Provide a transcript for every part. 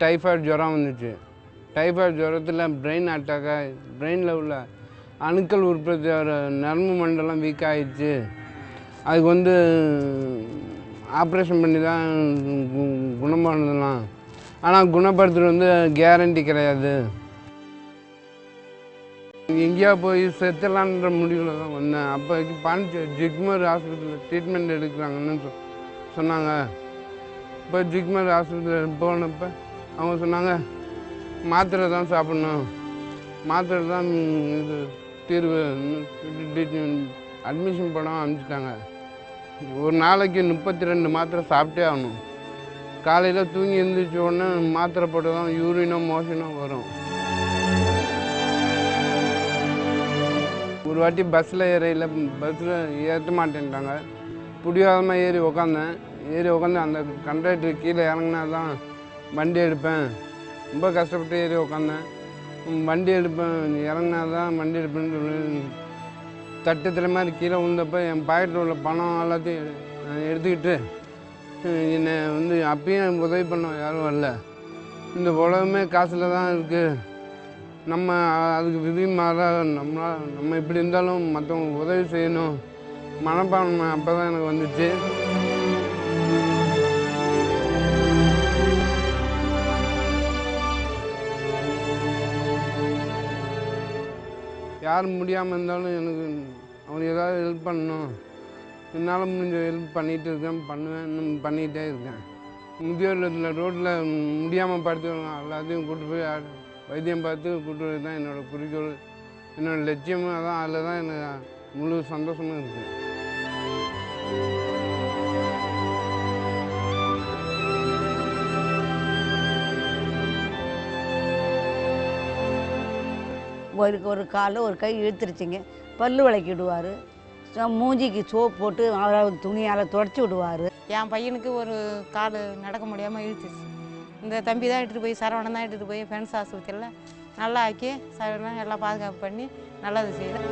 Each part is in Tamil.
டைஃபாய்டு ஜுரம் வந்துச்சு. டைஃபாய்டு ஜுரத்தில் பிரெயின் அட்டாக்காக பிரெயினில் உள்ள அணுக்கள் உற்பத்தி ஆகிற நரம்பு மண்டலம் வீக் ஆகிடுச்சு. அதுக்கு ஆப்ரேஷன் பண்ணி தான் குணப்படுத்தலாம். ஆனால் குணப்படுத்துறது கேரண்டி கிடையாது. எங்கேயா போய் செத்துலான்ற முடிவில் தான் வந்தேன். அப்போ பாண்டிச்சேரி ஜிக்மர் ஹாஸ்பிட்டலில் ட்ரீட்மெண்ட் எடுக்கிறாங்கன்னு சொன்னாங்க. இப்போ ஜிக்மர் ஹாஸ்பிட்டல் போனப்போ அவங்க சொன்னாங்க, மாத்திரை தான் சாப்பிட்ணும், மாத்திரை தான் இது தீர்வு. அட்மிஷன் படம் அனுப்பிச்சிட்டாங்க. ஒரு நாளைக்கு 32 மாத்திரை சாப்பிட்டே ஆகணும். காலையில் தூங்கி எழுந்திரிச்ச உடனே மாத்திரை போட்டு தான் யூரினோ மோஷனோ வரும். ஒரு வாட்டி பஸ்ஸில் பஸ்ஸில் ஏற்ற மாட்டேன்ட்டாங்க. பிடிவாதமாக ஏறி உக்காந்து அந்த கண்டக்டர் கீழே இறங்கினா தான் வண்டி எடுப்பேன். ரொம்ப கஷ்டப்பட்டு ஏறி உக்காந்தேன். வண்டி எடுப்பேன், இறங்கினா தான் வண்டி எடுப்பேன்னு சொல்லி தட்டத்தில் மாதிரி கீழே விழுந்தப்போ என் பாக்கெட்டில் உள்ள பணம் எல்லாத்தையும் எடுத்துக்கிட்டு என்னை அப்பயும் உதவி பண்ண யாரும் வரல. இந்த உலகமே காசில் தான் இருக்குது. நம்ம அதுக்கு விதி மாற நம்ம இப்படி இருந்தாலும் மற்றவங்களுக்கு உதவி செய்யணும் மனப்பான்மை அப்போ தான் எனக்கு வந்துச்சு. யாரும் முடியாமல் இருந்தாலும் எனக்கு அவனுக்கு ஏதாவது ஹெல்ப் பண்ணணும். என்னால் முடிஞ்ச ஹெல்ப் பண்ணிகிட்டு இருக்கேன், பண்ணுவேன், இன்னும் பண்ணிக்கிட்டே இருக்கேன். முதியோர் இல்லத்தில் ரோட்டில் முடியாமல் படுத்துவாங்க, எல்லாத்தையும் கூப்பிட்டு போய் வைத்தியம் பார்த்து கூப்பிட்டு போய் தான் என்னோடய குறிக்கோள், என்னோடய லட்சியமும் அதான். அதில் தான் எனக்கு முழு சந்தோஷமும் இருக்குது. ஒரு காலில் ஒரு கை இழுத்துருச்சிங்க. பல்லு விளக்கிடுவார், மூஞ்சிக்கு சோப்பு போட்டு துணியால் தொடச்சி விடுவார். என் பையனுக்கு ஒரு கால் நடக்க முடியாமல் இழுத்துச்சு. இந்த தம்பி தான் எடுத்துகிட்டு போய் சரவணன் தான் எடுத்துகிட்டு போய் ஃப்ரெண்ட்ஸ் ஆஸ்பத்திரியில் நல்லா ஆக்கி சரவணன் எல்லாம் பாதுகாப்பு பண்ணி நல்லது செய்தேன்.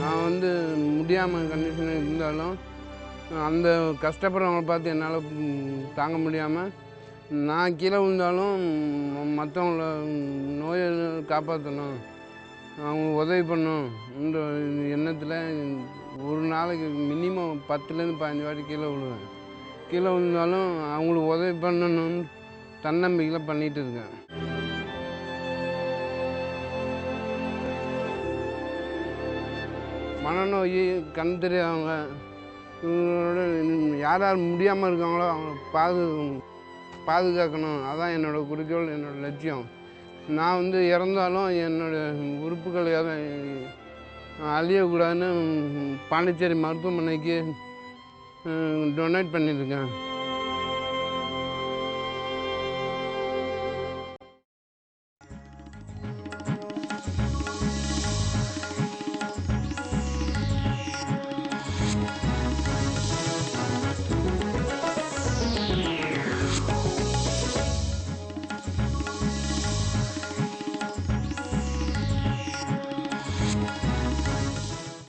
நான் முடியாமல் கண்டிஷன் இருந்தாலும் அந்த கஷ்டப்படுறவங்களை பார்த்து என்னால் தாங்க முடியாமல் நான் கீழே விழுந்தாலும் மற்றவங்கள நோயை காப்பாற்றணும், அவங்க உதவி பண்ணணுன்ற எண்ணத்தில் ஒரு நாளைக்கு மினிமம் 10லேருந்து 15 வாட்டி கீழே விழுவேன். கீழே விழுந்தாலும் அவங்களுக்கு உதவி பண்ணணும்னு தன்னம்பிக்கையில் பண்ணிகிட்டு இருக்கேன். மனநோய், கண் தெரியாதவங்க, இவங்களோட யார் யார் முடியாமல் இருக்காங்களோ அவங்க பாதுகாக்கணும். அதான் என்னோடய குறிக்கோள், என்னோடய லட்சியம். நான் இறந்தாலும் என்னோடய உறுப்புகள் அழியக்கூடாதுன்னு பாண்டிச்சேரி மருத்துவமனைக்கு டொனேட் பண்ணியிருக்கேன்.